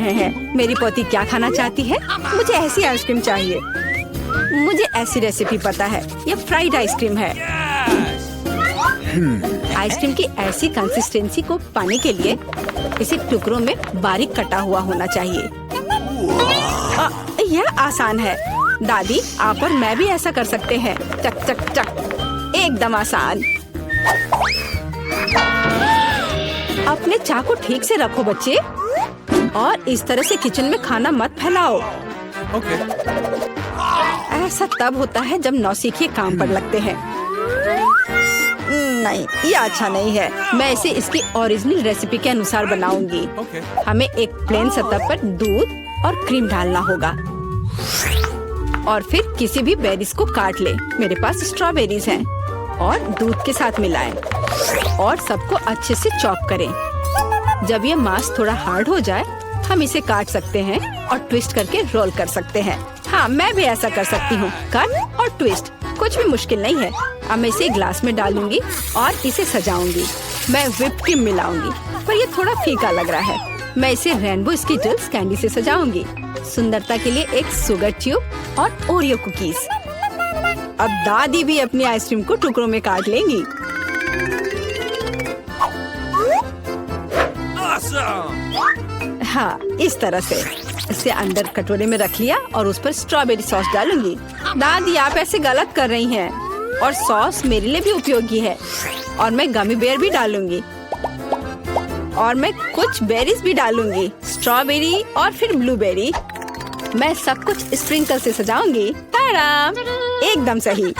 रहे हैं। मेरी पोती क्या खाना चाहती है? मुझे ऐसी आइसक्रीम चाहिए। मुझे ऐसी रेसिपी पता है, ये फ्राइड आइसक्रीम है। आइसक्रीम की ऐसी कंसिस्टेंसी को पाने के लिए इसे टुकड़ों में बारीक कटा हुआ होना चाहिए। यह आसान है। दादी, आप और मैं भी ऐसा कर सकते हैं। चक चक चक, एकदम आसान। अपने चाकू ठीक से रखो बच्चे, और इस तरह से किचन में खाना मत फैलाओ। ऐसा तब होता है जब नौसिखिए काम पर लगते हैं। नहीं, ये अच्छा नहीं है। मैं इसे इसकी ओरिजिनल रेसिपी के अनुसार बनाऊंगी। हमें एक प्लेन सतह पर दूध और क्रीम डालना होगा, और फिर किसी भी बेरीज को काट ले। मेरे पास स्ट्रॉबेरीज हैं, और दूध के साथ मिलाएं और सबको अच्छे से चॉप करें। जब ये मांस थोड़ा हार्ड हो जाए, हम इसे काट सकते हैं और ट्विस्ट करके रोल कर सकते हैं। हाँ, मैं भी ऐसा कर सकती हूँ। कट और ट्विस्ट कुछ भी मुश्किल नहीं है। अब मैं इसे ग्लास में डालूंगी और इसे सजाऊंगी। मैं व्हिप क्रीम मिलाऊंगी, पर ये थोड़ा फीका लग रहा है। मैं इसे रेनबो स्किटल्स कैंडी से सजाऊंगी। सुंदरता के लिए एक शुगर ट्यूब और ओरियो कुकीज। अब दादी भी अपनी आइसक्रीम को टुकड़ों में काट लेंगी। हाँ, इस तरह से इसे अंदर कटोरे में रख लिया और उस पर स्ट्रॉबेरी सॉस डालूंगी। दादी, आप ऐसे गलत कर रही हैं, और सॉस मेरे लिए भी उपयोगी है। और मैं गमी बेयर भी डालूंगी, और मैं कुछ बेरीज भी डालूंगी, स्ट्रॉबेरी और फिर ब्लूबेरी। मैं सब कुछ स्प्रिंकल से सजाऊंगी। ताराम, एकदम सही।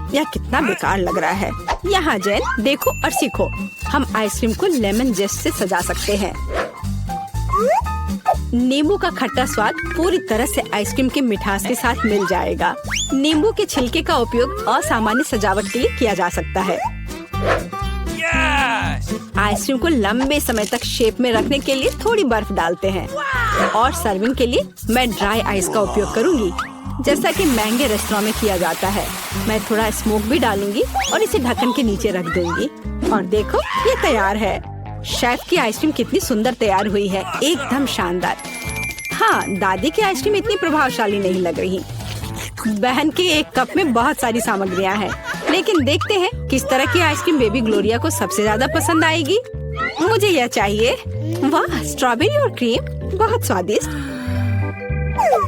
यह कितना बेकार लग रहा है। यहाँ जेन, देखो और सीखो। हम आइसक्रीम को लेमन जेस्ट से सजा सकते हैं। नींबू का खट्टा स्वाद पूरी तरह से आइसक्रीम की मिठास के साथ मिल जाएगा। नींबू के छिलके का उपयोग असामान्य सजावट के लिए किया जा सकता है। आइसक्रीम को लंबे समय तक शेप में रखने के लिए थोड़ी बर्फ डालते हैं, और सर्विंग के लिए मैं ड्राई आइस का उपयोग करूंगी, जैसा कि महंगे रेस्टोरेंट में किया जाता है। मैं थोड़ा स्मोक भी डालूंगी और इसे ढक्कन के नीचे रख दूंगी। और देखो, ये तैयार है। शेफ की आइसक्रीम कितनी सुंदर तैयार हुई है, एकदम शानदार। हाँ, दादी की आइसक्रीम इतनी प्रभावशाली नहीं लग रही। बहन के एक कप में बहुत सारी सामग्रियाँ हैं, लेकिन देखते हैं किस तरह की आइसक्रीम बेबी ग्लोरिया को सबसे ज्यादा पसंद आएगी। मुझे यह चाहिए। वाह, स्ट्रॉबेरी और क्रीम, बहुत स्वादिष्ट।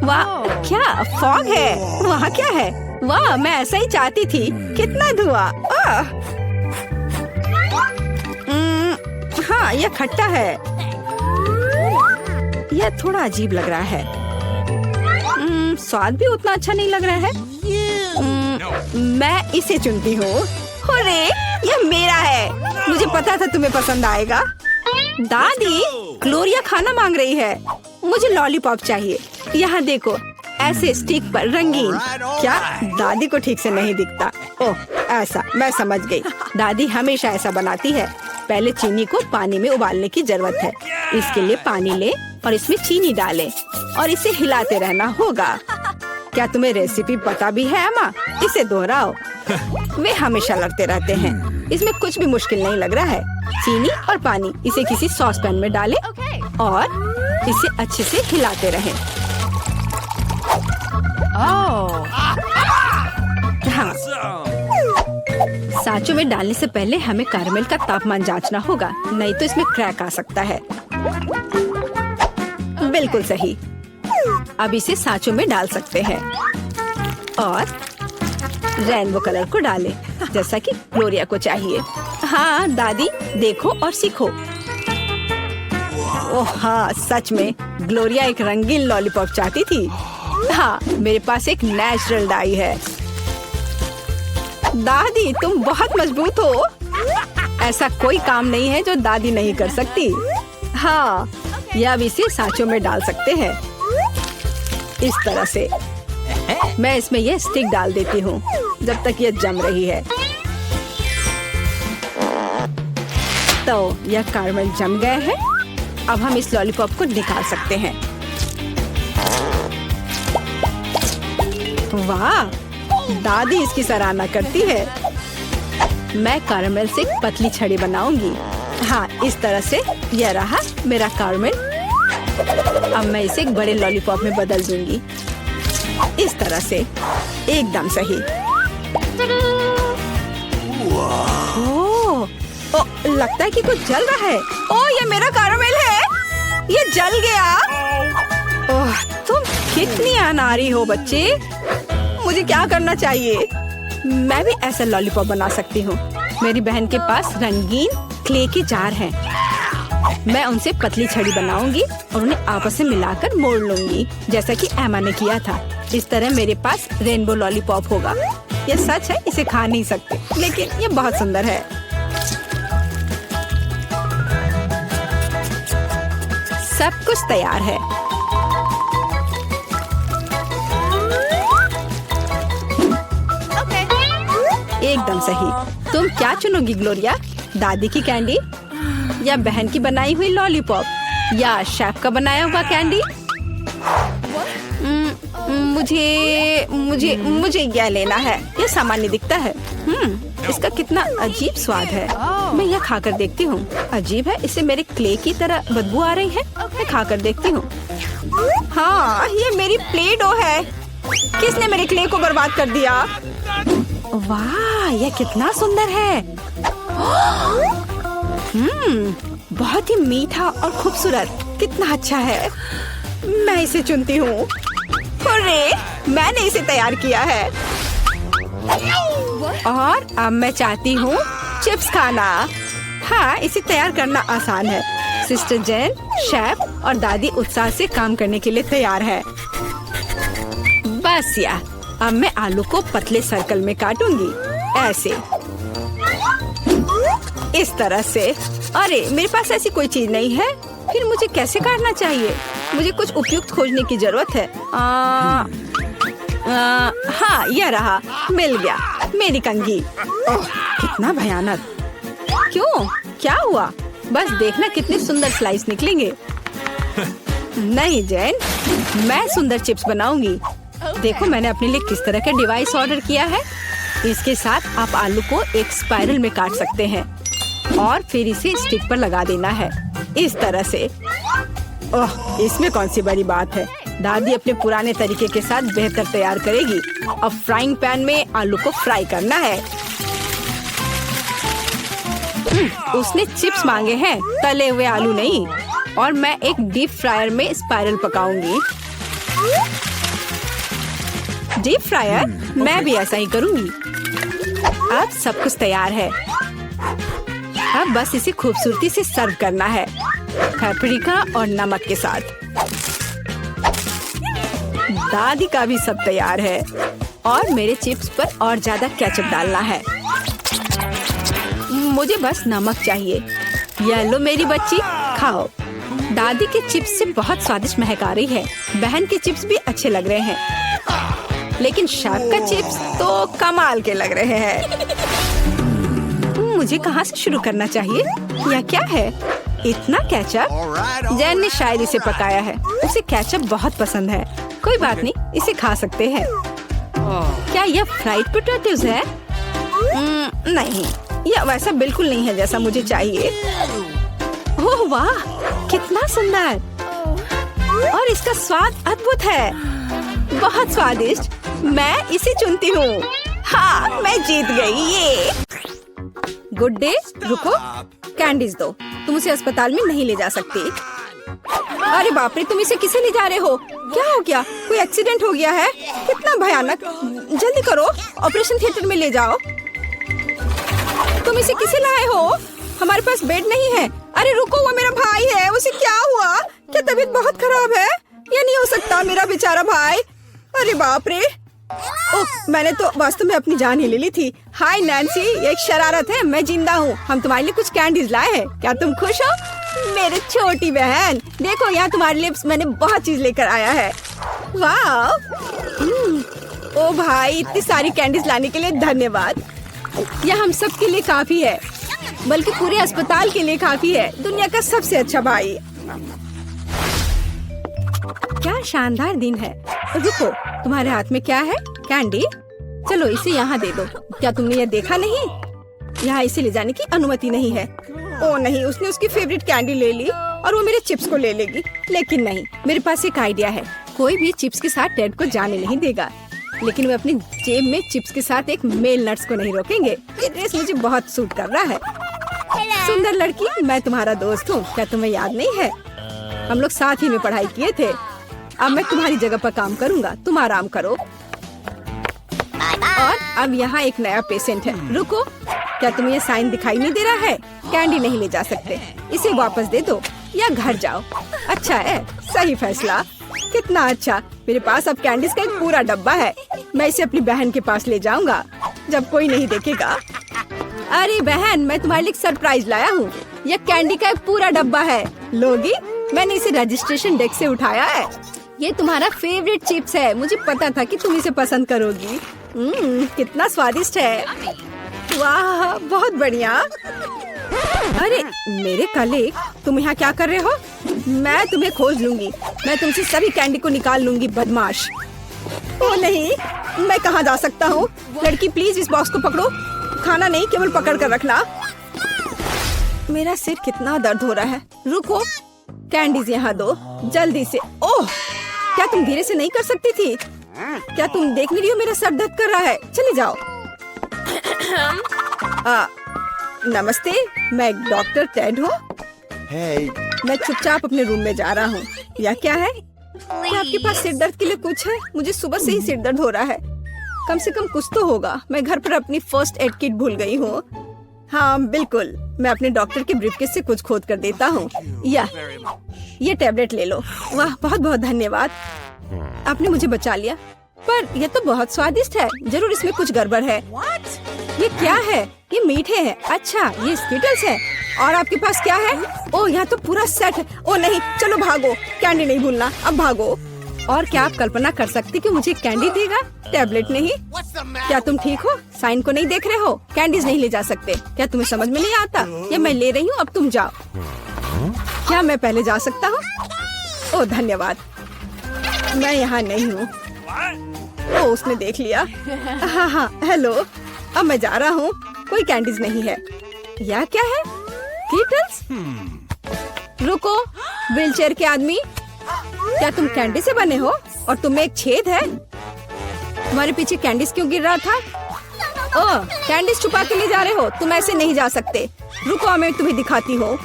वाह, क्या फॉग है? वहाँ क्या है? वाह, मैं ऐसा ही चाहती थी। कितना धुआं। हाँ, यह खट्टा है। यह थोड़ा अजीब लग रहा है। स्वाद भी उतना अच्छा नहीं लग रहा है। मैं इसे चुनती हूँ। अरे, यह मेरा है। मुझे पता था तुम्हें पसंद आएगा। दादी, ग्लोरिया खाना मांग रही है। मुझे लॉलीपॉप चाहिए। यहाँ देखो, ऐसे स्टिक पर रंगीन। क्या दादी को ठीक से नहीं दिखता? ओह, ऐसा, मैं समझ गई। दादी हमेशा ऐसा बनाती है। पहले चीनी को पानी में उबालने की जरूरत है। इसके लिए पानी ले और इसमें चीनी डाले और इसे हिलाते रहना होगा। क्या तुम्हें रेसिपी पता भी है अम्मा? इसे दोहराओ। वे हमेशा लड़ते रहते हैं। इसमें कुछ भी मुश्किल नहीं लग रहा है। चीनी और पानी, इसे किसी सॉस पैन में डालें और इसे अच्छे से हिलाते रहें। हाँ, सांचों में डालने से पहले हमें कैरमेल का तापमान जांचना होगा, नहीं तो इसमें क्रैक आ सकता है। बिल्कुल सही। अब इसे सांचों में डाल सकते हैं और रेनबो कलर को डालें, जैसा कि ग्लोरिया को चाहिए। हाँ दादी, देखो और सीखो। ओह हाँ, सच में ग्लोरिया एक रंगीन लॉलीपॉप चाहती थी। हाँ, मेरे पास एक नेचुरल डाई है। दादी, तुम बहुत मजबूत हो। ऐसा कोई काम नहीं है जो दादी नहीं कर सकती। हाँ, या अब इसे सांचों में डाल सकते हैं इस तरह से। मैं इसमें यह स्टिक डाल देती हूँ जब तक यह जम रही है। तो यह कैरमेल जम गए हैं। अब हम इस लॉलीपॉप को निकाल सकते हैं। वाह, दादी इसकी सराहना करती है। मैं कैरमेल से एक पतली छड़ी बनाऊंगी। हाँ, इस तरह से। यह रहा मेरा कैरमेल अब मैं इसे एक बड़े लॉलीपॉप में बदल दूंगी, इस तरह से, एकदम सही। ओह, लगता है कि कुछ जल रहा है। ओह, ये मेरा कैरामेल है, ये जल गया। ओह, तुम कितनी अनाड़ी हो बच्चे। मुझे क्या करना चाहिए? मैं भी ऐसा लॉलीपॉप बना सकती हूँ। मेरी बहन के पास रंगीन क्ले के जार हैं। मैं उनसे पतली छड़ी बनाऊंगी और उन्हें आपस में मिलाकर मोड़ लूंगी, जैसा कि एमा ने किया था। इस तरह मेरे पास रेनबो लॉलीपॉप होगा। ये सच है, इसे खा नहीं सकते, लेकिन ये बहुत सुंदर है। सब कुछ तैयार है। एकदम सही। तुम क्या चुनोगी ग्लोरिया? दादी की कैंडी या बहन की बनाई हुई लॉलीपॉप या शेफ का बनाया हुआ कैंडी? मुझे मुझे मुझे यह लेना है। यह सामान्य दिखता है। इसका कितना अजीब स्वाद है। मैं यह खाकर देखती हूँ। अजीब है, इसे मेरे क्ले की तरह बदबू आ रही है। मैं खाकर देखती हूँ। हाँ, ये मेरी प्ले डो है। किसने मेरे क्ले को बर्बाद कर दिया? वाह, यह कितना सुंदर है। बहुत ही मीठा और खूबसूरत। कितना अच्छा है। मैं इसे चुनती हूँ। अरे, मैंने इसे तैयार किया है और अब मैं चाहती हूँ चिप्स खाना। हाँ, इसे तैयार करना आसान है। सिस्टर जेन, शेफ और दादी उत्साह से काम करने के लिए तैयार है। बस या, अब मैं आलू को पतले सर्कल में काटूंगी, ऐसे, इस तरह से। अरे, मेरे पास ऐसी कोई चीज नहीं है। फिर मुझे कैसे काटना चाहिए? मुझे कुछ उपयुक्त खोजने की जरूरत है। हाँ, यह रहा, मिल गया, मेरी कंघी। ओह, कितना भयानक। क्यों? क्या हुआ? बस देखना कितने सुंदर स्लाइस निकलेंगे। नहीं जेन, मैं सुंदर चिप्स बनाऊंगी। देखो मैंने अपने लिए किस तरह का डिवाइस ऑर्डर किया है। इसके साथ आप आलू को एक स्पाइरल में काट सकते हैं और फिर इसे स्टिक पर लगा देना है, इस तरह से। ओह, इसमें कौन सी बड़ी बात है। दादी अपने पुराने तरीके के साथ बेहतर तैयार करेगी। अब फ्राइंग पैन में आलू को फ्राई करना है। उसने चिप्स मांगे हैं, तले हुए आलू नहीं। और मैं एक डीप फ्रायर में स्पाइरल पकाऊंगी। Deep fryer? मैं भी ऐसा ही करूंगी। अब सब कुछ तैयार है। अब बस इसे खूबसूरती से सर्व करना है, पेपरिका और नमक के साथ। दादी का भी सब तैयार है और मेरे चिप्स पर और ज्यादा केचप डालना है। मुझे बस नमक चाहिए। ये लो मेरी बच्ची, खाओ। दादी के चिप्स से बहुत स्वादिष्ट महक आ रही है। बहन के चिप्स भी अच्छे लग रहे हैं, लेकिन शेफ का चिप्स तो कमाल के लग रहे हैं। मुझे कहाँ से शुरू करना चाहिए? यह क्या है? इतना केचप? जैन ने शायद इसे पकाया है। उसे केचप बहुत पसंद है। कोई बात नहीं, इसे खा सकते हैं। क्या यह फ्राइड पोटैटोज है? नहीं, यह वैसा बिल्कुल नहीं है जैसा मुझे चाहिए। ओह वाह, कितना सुंदर। और इसका स्वाद अद्भुत है, बहुत स्वादिष्ट। मैं इसे चुनती हूँ। हाँ, मैं जीत गई। ये गुड डे। रुको, कैंडीज दो। तुम उसे अस्पताल में नहीं ले जा सकती। अरे बाप रे, तुम इसे किसे ले जा रहे हो? क्या हो गया? कोई एक्सीडेंट हो गया है? कितना भयानक। जल्दी करो, ऑपरेशन थिएटर में ले जाओ। तुम इसे किसे लाए हो? हमारे पास बेड नहीं है। अरे रुको, वो मेरा भाई है। उसे क्या हुआ? क्या तबीयत बहुत खराब है? ये नहीं हो सकता, मेरा बेचारा भाई। अरे बाप रे। ओह, मैंने तो वास्तव में अपनी जान ही ले ली थी। हाय नैन्सी, ये एक शरारत है। मैं जिंदा हूँ। हम तुम्हारे लिए कुछ कैंडीज लाए हैं। क्या तुम खुश हो? मेरी छोटी बहन, देखो यहाँ तुम्हारे लिए मैंने बहुत चीज लेकर आया है। वाह। ओ भाई, इतनी सारी कैंडीज लाने के लिए धन्यवाद। यह हम सब के लिए काफी है, बल्कि पूरे अस्पताल के लिए काफी है। दुनिया का सबसे अच्छा भाई। क्या शानदार दिन है। रुको, तुम्हारे हाथ में क्या है? कैंडी? चलो इसे यहाँ दे दो। क्या तुमने ये देखा नहीं? यहाँ इसे ले जाने की अनुमति नहीं है। ओ नहीं, उसने उसकी फेवरेट कैंडी ले ली और वो मेरे चिप्स को ले लेगी। लेकिन नहीं, मेरे पास एक आइडिया है। कोई भी चिप्स के साथ टेड को जाने नहीं देगा, लेकिन वे अपनी जेब में चिप्स के साथ एक मेल नट्स को नहीं रोकेंगे। ये ड्रेस मुझे बहुत सूट कर रहा है। सुंदर लड़की, मैं तुम्हारा दोस्त हूँ, क्या तुम्हें याद नहीं है? हम लोग साथ ही में पढ़ाई किए थे। अब मैं तुम्हारी जगह पर काम करूँगा, तुम आराम करो। और अब यहाँ एक नया पेशेंट है। रुको, क्या तुम्हें ये साइन दिखाई नहीं दे रहा है? कैंडी नहीं ले जा सकते, इसे वापस दे दो या घर जाओ। अच्छा है, सही फैसला। कितना अच्छा, मेरे पास अब कैंडीज का एक पूरा डब्बा है। मैं इसे अपनी बहन के पास ले जाऊंगा जब कोई नहीं देखेगा। अरे बहन, मैं तुम्हारे लिए सरप्राइज लाया हूँ। यह कैंडी का एक पूरा डब्बा है, लोगी? मैंने इसे रजिस्ट्रेशन डेस्क से उठाया है। ये तुम्हारा फेवरेट चिप्स है, मुझे पता था कि तुम इसे पसंद करोगी। कितना स्वादिष्ट है। वाह, बहुत बढ़िया। अरे मेरे कलीग, तुम यहाँ क्या कर रहे हो? मैं तुम्हें खोज लूंगी। मैं तुमसे सभी कैंडी को निकाल लूंगी, बदमाश। ओ नहीं, मैं कहाँ जा सकता हूँ? लड़की प्लीज इस बॉक्स को पकड़ो। खाना नहीं, केवल पकड़ कर रखना। मेरा सिर कितना दर्द हो रहा है। रुको, कैंडीज यहाँ दो जल्दी से। ओह, क्या तुम धीरे से नहीं कर सकती थी? क्या तुम देख नहीं रही हो मेरा सर दर्द कर रहा है? चले जाओ। नमस्ते, मैं डॉक्टर टेड हूँ। मैं चुपचाप अपने रूम में जा रहा हूँ। या क्या है? क्या आपके पास सिर दर्द के लिए कुछ है? मुझे सुबह से ही सिर दर्द हो रहा है। कम से कम कुछ तो होगा। मैं घर पर अपनी फर्स्ट एड किट भूल गई हूँ। हाँ बिल्कुल, मैं अपने डॉक्टर के ब्रीफकेस से कुछ खोद कर देता हूँ। ये टैबलेट ले लो। वाह, बहुत बहुत धन्यवाद, आपने मुझे बचा लिया। पर यह तो बहुत स्वादिष्ट है, जरूर इसमें कुछ गड़बड़ है। ये क्या है? ये मीठे हैं। अच्छा, ये स्किटल्स है। और आपके पास क्या है? ओह, यहाँ तो पूरा सेट है। ओह नहीं, चलो भागो, कैंडी नहीं भूलना, अब भागो। और क्या आप कल्पना कर सकती कि मुझे कैंडी देगा, टैबलेट नहीं? क्या तुम ठीक हो? साइन को नहीं देख रहे हो? कैंडीज नहीं ले जा सकते। क्या तुम्हें समझ में नहीं आता? ये मैं ले रही हूँ, अब तुम जाओ। क्या मैं पहले जा सकता हूँ? ओह धन्यवाद, मैं यहाँ नहीं हूँ। ओह, उसने देख लिया। हाँ, हेलो, अब मैं जा रहा हूँ। कोई कैंडीज नहीं है। यह क्या है? कीटल्स? रुको, व्हीलचेयर के आदमी, क्या तुम कैंडी से बने हो? और तुम में एक छेद है। तुम्हारे पीछे कैंडीज क्यों गिर रहा था? ओह, कैंडीज छुपा के ले जा रहे हो? तुम ऐसे नहीं जा सकते। रुको, मैं तुम्हें दिखाती हूँ।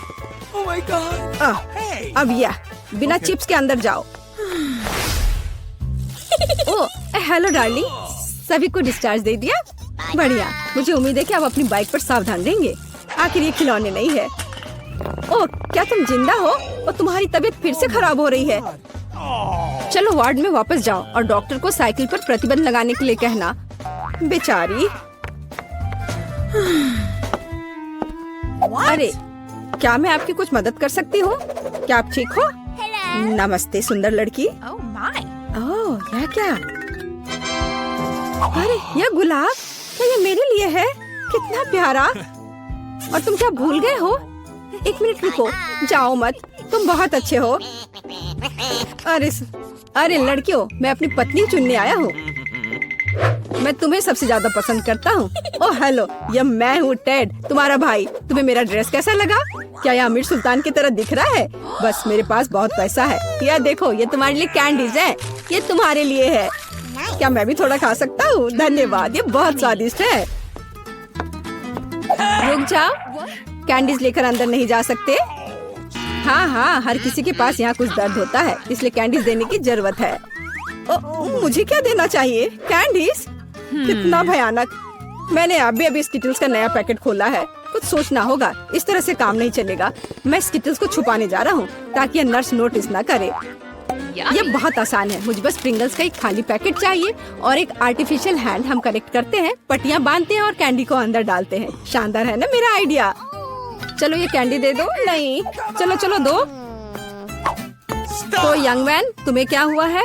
अब यह बिना चिप्स के अंदर जाओ। ओह, हेलो डार्लिंग, सभी को डिस्चार्ज दे दिया? बढ़िया, मुझे उम्मीद है कि आप अपनी बाइक पर सावधान रहेंगे। आखिर ये खिलौने नहीं है। ओह, क्या तुम जिंदा हो? और तुम्हारी तबीयत फिर से खराब हो रही है। चलो वार्ड में वापस जाओ और डॉक्टर को साइकिल पर प्रतिबंध लगाने के लिए कहना। बेचारी। अरे, क्या मैं आपकी कुछ मदद कर सकती हूँ? क्या आप ठीक हो? नमस्ते सुंदर लड़की। ओह, यह क्या? अरे, यह गुलाब, क्या ये मेरे लिए है? कितना प्यारा। और तुम क्या भूल गए हो? एक मिनट रुको, जाओ मत, तुम बहुत अच्छे हो। अरे लड़कियों, मैं अपनी पत्नी चुनने आया हूँ। मैं तुम्हें सबसे ज्यादा पसंद करता हूँ। ओह हेलो, यह मैं हूँ टेड, तुम्हारा भाई। तुम्हें मेरा ड्रेस कैसा लगा? क्या यह अमीर सुल्तान की तरह दिख रहा है? बस मेरे पास बहुत पैसा है। यह देखो, ये तुम्हारे लिए कैंडीज है। ये तुम्हारे लिए है। क्या मैं भी थोड़ा खा सकता हूँ? धन्यवाद, ये बहुत स्वादिष्ट है। रुक जाओ, कैंडीज लेकर अंदर नहीं जा सकते। हाँ, हर किसी के पास यहाँ कुछ दर्द होता है, इसलिए कैंडीज देने की जरूरत है। मुझे क्या देना चाहिए? कैंडीज? कितना भयानक। मैंने अभी स्किटल्स का नया पैकेट खोला है। कुछ सोचना होगा, इस तरह से काम नहीं चलेगा। मैं स्किटल्स को छुपाने जा रहा हूँ ताकि नर्स नोटिस न करे। यह बहुत आसान है, मुझे बस प्रिंगल्स का एक खाली पैकेट चाहिए और एक आर्टिफिशियल हैंड हम कनेक्ट करते हैं, पट्टियाँ बांधते हैं और कैंडी को अंदर डालते हैं। शानदार है ना मेरा आइडिया? चलो ये कैंडी दे दो। नहीं, चलो दो। तो यंग मैन, तुम्हें क्या हुआ है?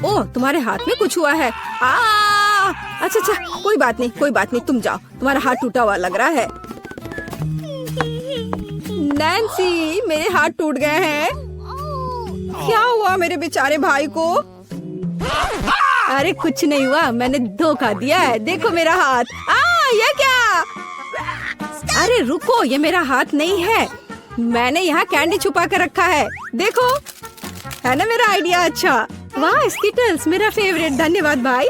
ओह, तुम्हारे हाथ में कुछ हुआ है। अच्छा, कोई बात नहीं, तुम जाओ। तुम्हारा हाथ टूटा हुआ लग रहा है। नैन्सी, मेरे हाथ टूट गए हैं। क्या हुआ मेरे बेचारे भाई को? अरे कुछ नहीं हुआ, मैंने धोखा दिया है। देखो मेरा हाथ। यह क्या? अरे रुको, ये मेरा हाथ नहीं है। मैंने यहाँ कैंडी छुपा कर रखा है, देखो। है ना मेरा आइडिया अच्छा? वाह स्किटल्स, मेरा फेवरेट। धन्यवाद भाई।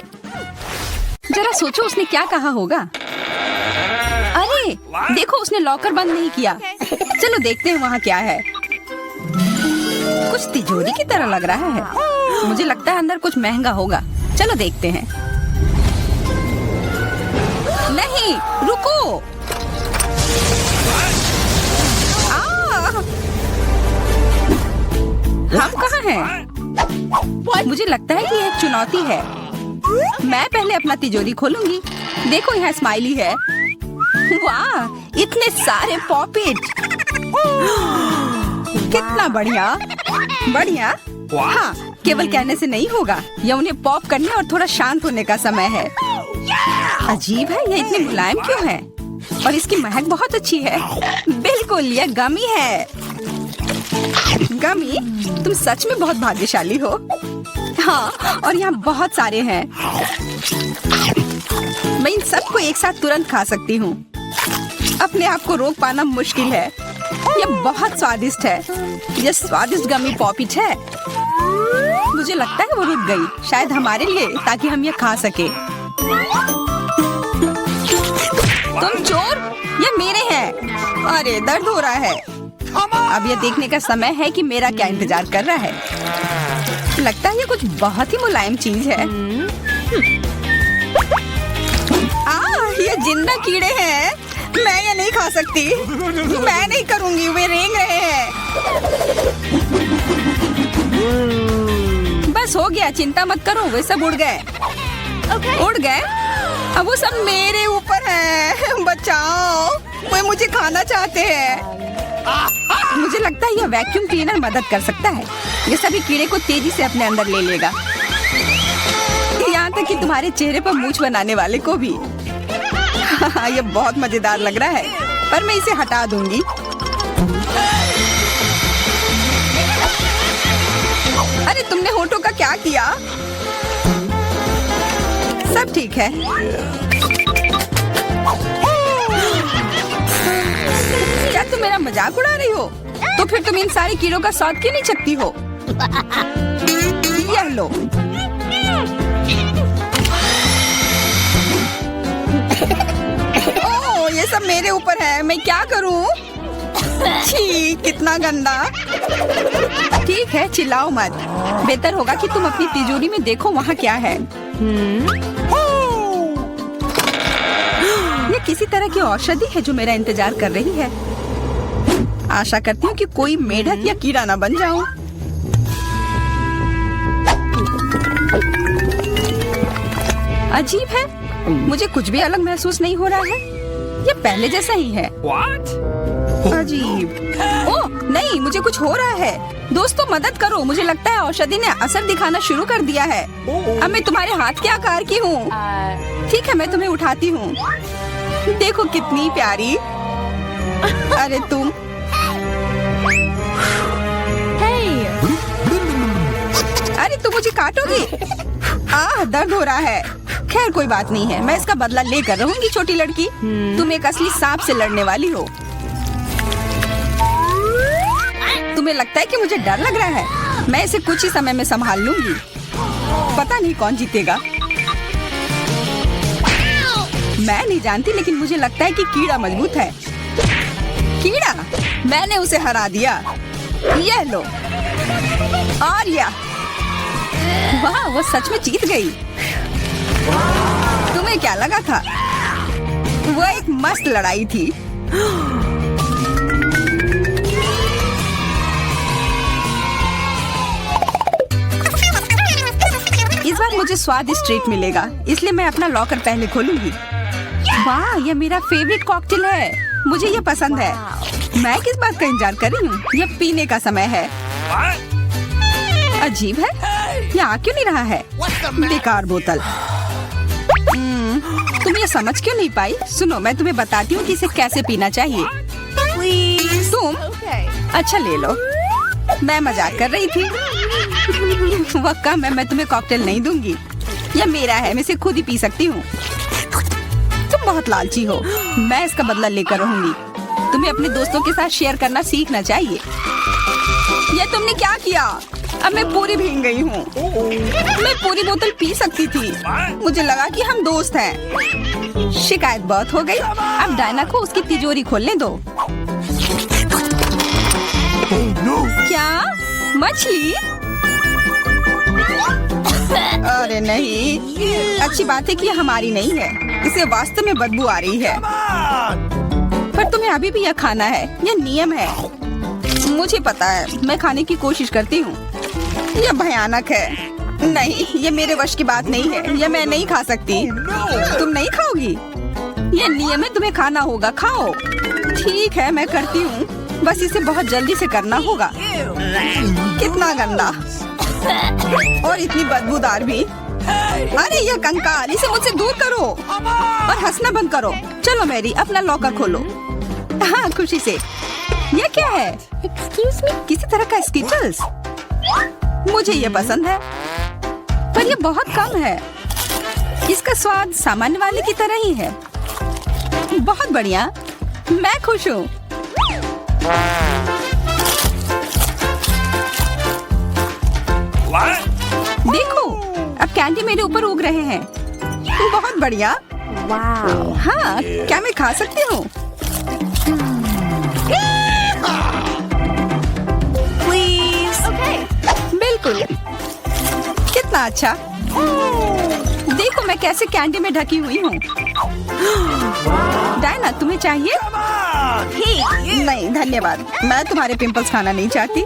जरा सोचो उसने क्या कहा होगा। अरे देखो, उसने लॉकर बंद नहीं किया। चलो देखते हैं वहाँ क्या है। कुछ तिजोरी की तरह लग रहा है। मुझे लगता है अंदर कुछ महंगा होगा। चलो देखते हैं। नहीं, रुको। हम कहाँ हैं? मुझे लगता है कि यह एक चुनौती है। मैं पहले अपना तिजोरी खोलूंगी। देखो यहाँ स्माइली है। वाह, इतने सारे पॉपिट। कितना बढ़िया। बढ़िया। हाँ, केवल कहने से नहीं होगा। यह उन्हें पॉप करने और थोड़ा शांत होने का समय है। अजीब है, यह इतनी मुलायम क्यों है? और इसकी महक बहुत अच्छी है। बिल्कुल, यह गमी है। गमी, तुम सच में बहुत भाग्यशाली हो। हाँ, और यहाँ बहुत सारे हैं। मैं इन सबको एक साथ तुरंत खा सकती हूँ। अपने आप को रोक पाना मुश्किल है। यह बहुत स्वादिष्ट है। यह स्वादिष्ट गमी पॉपिट है। मुझे लगता है वो रुक गई, शायद हमारे लिए, ताकि हम ये खा सके। तुम चोर, ये मेरे हैं। अरे दर्द हो रहा है। अब ये देखने का समय है कि मेरा क्या इंतजार कर रहा है। लगता है ये कुछ बहुत ही मुलायम चीज है। ये जिंदा कीड़े हैं। मैं ये नहीं खा सकती। मैं नहीं करूंगी, वे रेंग रहे हैं। बस हो गया, चिंता मत करो, वे सब उड़ गए। उड़ गए? अब वो सब मेरे ऊपर है। बचाओ, वे मुझे खाना चाहते हैं। मुझे लगता है यह वैक्यूम क्लीनर मदद कर सकता है। ये सभी कीड़े को तेजी से अपने अंदर ले लेगा, यहाँ तक कि तुम्हारे चेहरे पर मूंछ बनाने वाले को भी। ये बहुत मजेदार लग रहा है, पर मैं इसे हटा दूंगी। अरे तुमने होठों का क्या किया? सब ठीक है। क्या तुम मेरा मजाक उड़ा रही हो? तो फिर तुम इन सारे कीड़ों का स्वाद क्यों नहीं चखती हो? यह लो। ओह, ये सब मेरे ऊपर है। मैं क्या करूं? छी, कितना गंदा। ठीक है, चिल्लाओ मत। बेहतर होगा कि तुम अपनी तिजोरी में देखो वहाँ क्या है। ये किसी तरह की औषधि है जो मेरा इंतजार कर रही है। आशा करती हूँ कि कोई मेढक या कीड़ा ना बन जाऊं। अजीब है, मुझे कुछ भी अलग महसूस नहीं हो रहा है। ये पहले जैसा ही है। अजीब। ओह नहीं, मुझे कुछ हो रहा है। दोस्तों मदद करो, मुझे लगता है औषधि ने असर दिखाना शुरू कर दिया है। अब मैं तुम्हारे हाथ के आकार की हूँ। ठीक है, मैं तुम्हें उठाती हूँ। देखो कितनी प्यारी। अरे तुम। अरे तुम मुझे काटोगी? दर्द हो रहा है। खैर कोई बात नहीं है, मैं इसका बदला लेकर रहूंगी। छोटी लड़की, तुम एक असली सांप से लड़ने वाली हो। तुम्हें लगता है कि मुझे डर लग रहा है? मैं इसे कुछ ही समय में संभाल लूंगी। पता नहीं कौन जीतेगा। मैं नहीं जानती, लेकिन मुझे लगता है कि कीड़ा मजबूत है। कीड़ा, मैंने उसे हरा दिया। यह लो। और यह, वाह, वो सच में जीत गई। तुम्हें क्या लगा था? वो एक मस्त लड़ाई थी। इस बार मुझे स्वादिष्ट ट्रीट मिलेगा, इसलिए मैं अपना लॉकर पहले खोलूंगी। वाह, यह मेरा फेवरेट कॉकटेल है। मुझे यह पसंद है। मैं किस बात का इंतजार कर रही हूँ? यह पीने का समय है। अजीब है, यह आ क्यों नहीं रहा है? बेकार बोतल। तुम ये समझ क्यों नहीं पाई? सुनो, मैं तुम्हें बताती हूँ कि इसे कैसे पीना चाहिए। तुम अच्छा ले लो। मैं मजाक कर रही थी। वह कम है, मैं तुम्हें कॉकटेल नहीं दूंगी। यह मेरा है, मैं इसे खुद ही पी सकती हूँ। तुम तुम बहुत लालची हो। मैं इसका बदला लेकर रहूंगी। तुम्हें अपने दोस्तों के साथ शेयर करना सीखना चाहिए। ये तुमने क्या किया? अब मैं पूरी भीग गई हूँ। मैं पूरी बोतल पी सकती थी। मुझे लगा कि हम दोस्त हैं। शिकायत बहुत हो गई। अब डायना को उसकी तिजोरी खोलने दो। क्या? मछली? अरे नहीं, अच्छी बात है कि यह हमारी नहीं है। इसे वास्तव में बदबू आ रही है। पर तुम्हें अभी भी यह खाना है। यह नियम है। मुझे पता है। मैं खाने की कोशिश करती हूँ। यह भयानक है। नहीं, ये मेरे वश की बात नहीं है। यह मैं नहीं खा सकती। तुम नहीं खाओगी? यह नियम है, तुम्हें खाना होगा। खाओ। ठीक है, मैं करती हूँ। बस इसे बहुत जल्दी से करना होगा। कितना गंदा और इतनी बदबूदार भी। अरे यह कंकाल, इसे मुझसे दूर करो और हंसना बंद करो। चलो मैरी, अपना लॉकर खोलो। हाँ, खुशी से। यह क्या है? एक्सक्यूज मी, किसी तरह का स्किटल्स। मुझे ये पसंद है, पर यह बहुत कम है। इसका स्वाद सामान्य वाले की तरह ही है। बहुत बढ़िया, मैं खुश हूँ। देखो, अब कैंडी मेरे ऊपर उग रहे हैं। बहुत बढ़िया। हाँ, क्या मैं खा सकती हूँ? बिल्कुल। कितना अच्छा। देखो मैं कैसे कैंडी में ढकी हुई हूँ। डायना, तुम्हें चाहिए? नहीं धन्यवाद, मैं तुम्हारे पिंपल्स खाना नहीं चाहती।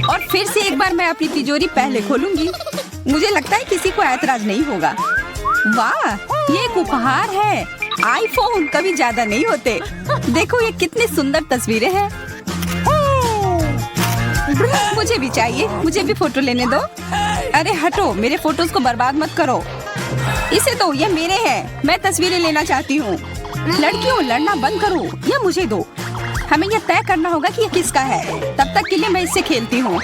और फिर से एक बार मैं अपनी तिजोरी पहले खोलूंगी। मुझे लगता है किसी को ऐतराज नहीं होगा। वाह, ये एक उपहार है। आईफोन कभी ज्यादा नहीं होते। देखो ये कितनी सुंदर तस्वीरें हैं। मुझे भी चाहिए। मुझे भी फोटो लेने दो। अरे हटो, मेरे फोटोज को बर्बाद मत करो। इसे दो, ये मेरे हैं। मैं तस्वीरें लेना चाहती हूँ। लड़कियों, लड़ना बंद करो। यह मुझे दो। हमें यह तय करना होगा कि यह किसका है। तब तक के लिए मैं इससे खेलती हूँ।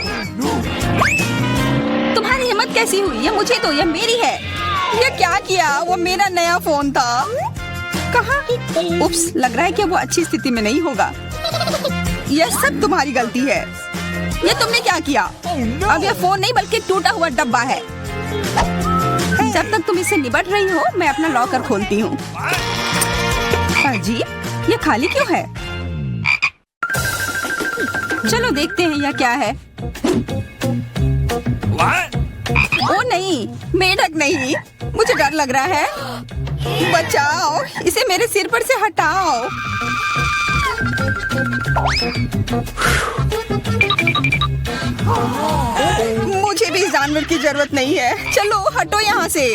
तुम्हारी हिम्मत कैसी हुई? यह मुझे दो, यह मेरी है। यह क्या किया? वो मेरा नया फोन था। कहाँ? उप्स, लग रहा है कि वो अच्छी स्थिति में नहीं होगा। यह सब तुम्हारी गलती है। ये तुमने क्या किया? अब यह फोन नहीं बल्कि टूटा हुआ डब्बा है। जब तक तुम इससे निपट रही हो, मैं अपना लॉकर खोलती हूँ। अजीब, ये खाली क्यों है? चलो देखते हैं यह क्या है। ओ नहीं, मेढक नहीं। मुझे डर लग रहा है। बचाओ, इसे मेरे सिर पर से हटाओ। मुझे भी जानवर की जरूरत नहीं है। चलो हटो यहाँ से।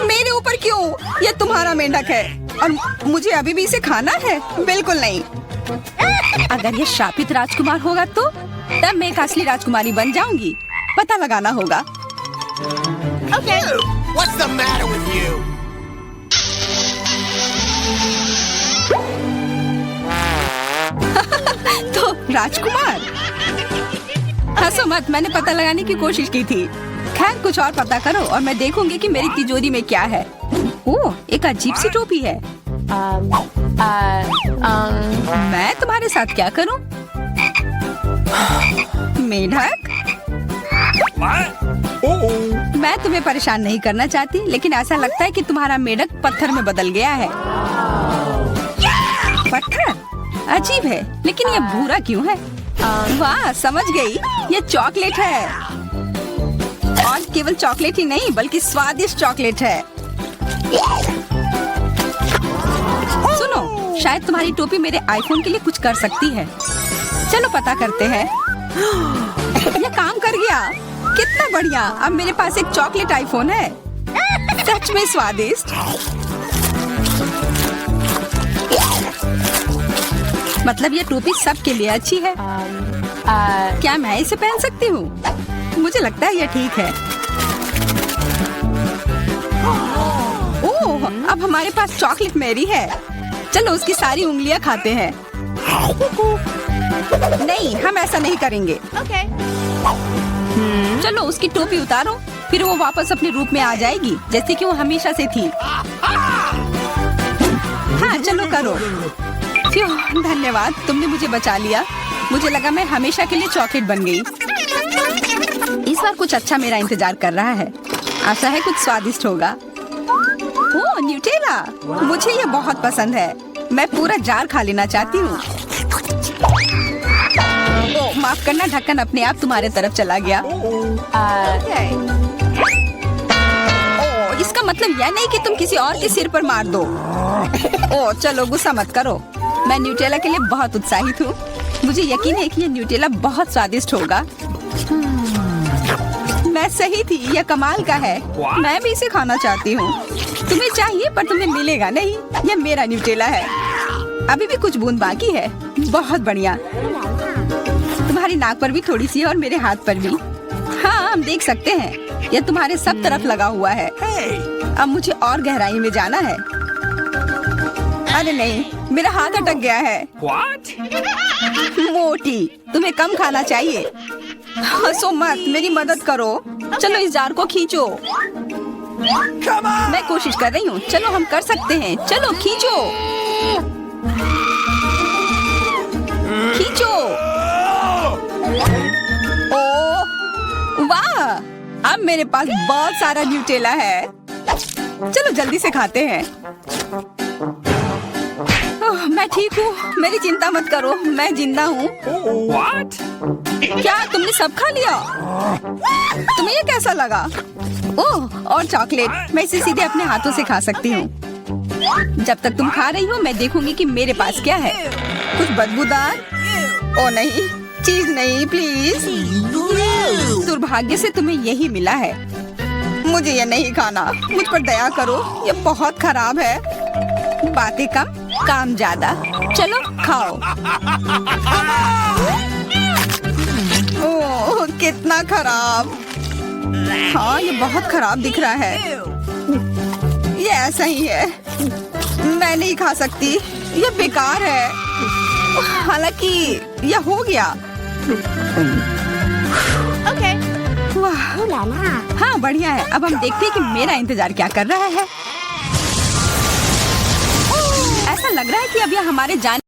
मेरे ऊपर क्यों? यह तुम्हारा मेंढक है और मुझे अभी भी इसे खाना है? बिल्कुल नहीं। अगर ये शापित राजकुमार होगा तो तब मैं एक असली राजकुमारी बन जाऊंगी। पता लगाना होगा। What's the matter with you? तो राजकुमार, हंसो मत, मैंने पता लगाने की कोशिश की थी। खैर कुछ और पता करो और मैं देखूंगी कि मेरी तिजोरी में क्या है। ओह, एक अजीब सी टोपी है। मैं तुम्हारे साथ क्या करूं? मेढक, मैं तुम्हें परेशान नहीं करना चाहती, लेकिन ऐसा लगता है कि तुम्हारा मेढक पत्थर में बदल गया है। पत्थर? अजीब है, लेकिन ये भूरा क्यों है? वाह, समझ गई, ये चॉकलेट है। और केवल चॉकलेट ही नहीं बल्कि स्वादिष्ट चॉकलेट है। सुनो, शायद तुम्हारी टोपी मेरे आईफोन के लिए कुछ कर सकती है। चलो पता करते हैं। ये काम कर गया। कितना बढ़िया, अब मेरे पास एक चॉकलेट आईफोन है। सच में स्वादिष्ट। मतलब ये टोपी सबके लिए अच्छी है। क्या मैं इसे पहन सकती हूँ? मुझे लगता है ये ठीक है। ओह, अब हमारे पास चॉकलेट मैरी है। चलो उसकी सारी उंगलियां खाते हैं। नहीं, हम ऐसा नहीं करेंगे। चलो उसकी टोपी उतारो। फिर वो वापस अपने रूप में आ जाएगी जैसे कि वो हमेशा से थी। हाँ चलो करो। फ्यू, धन्यवाद, तुमने मुझे बचा लिया। मुझे लगा मैं हमेशा के लिए चॉकलेट बन गई। इस बार कुछ अच्छा मेरा इंतजार कर रहा है। आशा है कुछ स्वादिष्ट होगा। ओह न्यूटेला, मुझे ये बहुत पसंद है। मैं पूरा जार खा लेना चाहती हूँ। ओह माफ करना, ढक्कन अपने आप तुम्हारे तरफ चला गया। ओह इसका मतलब यह नहीं कि तुम किसी और के सिर पर मार दो। ओह चलो गुस्सा मत करो, मैं न्यूटेला के लिए बहुत उत्साहित हूँ। मुझे यकीन है कि ये न्यूटेला बहुत स्वादिष्ट होगा। मैं सही थी, यह कमाल का है। मैं भी इसे खाना चाहती हूँ। तुम्हें चाहिए पर तुम्हें मिलेगा नहीं। यह मेरा न्यूटेला है। अभी भी कुछ बूंद बाकी है। बहुत बढ़िया। तुम्हारी नाक पर भी थोड़ी सी और मेरे हाथ पर भी। हाँ हम देख सकते हैं, यह तुम्हारे सब तरफ लगा हुआ है। अब मुझे और गहराई में जाना है। अरे नहीं, मेरा हाथ अटक गया है। मोटी, तुम्हें कम खाना चाहिए। हंसो मत, मेरी मदद करो। चलो इस जार को खींचो। मैं कोशिश कर रही हूँ। चलो हम कर सकते हैं। चलो खींचो खींचो। ओह वाह, अब मेरे पास बहुत सारा न्यूटेला है। चलो जल्दी से खाते हैं। ओह, मैं ठीक हूँ, मेरी चिंता मत करो, मैं जिंदा हूँ। क्या तुमने सब खा लिया? तुम्हें ये कैसा लगा? ओह और चॉकलेट, मैं इसे सीधे अपने हाथों से खा सकती हूँ। जब तक तुम खा रही हो मैं देखूंगी कि मेरे पास क्या है। कुछ बदबूदार? ओ नहीं, चीज नहीं प्लीज। दुर्भाग्य से तुम्हें यही मिला है। मुझे ये नहीं खाना, मुझ पर दया करो, ये बहुत खराब है। बातें कम काम ज्यादा। चलो खाओ। ओह कितना खराब। हाँ ये बहुत खराब दिख रहा है। ये ऐसा ही है, मैं नहीं खा सकती, ये बेकार है। हालांकि यह हो गया। वाह हाँ बढ़िया है। अब हम देखते हैं कि मेरा इंतजार क्या कर रहा है। ऐसा लग रहा है कि अब यह हमारे जाने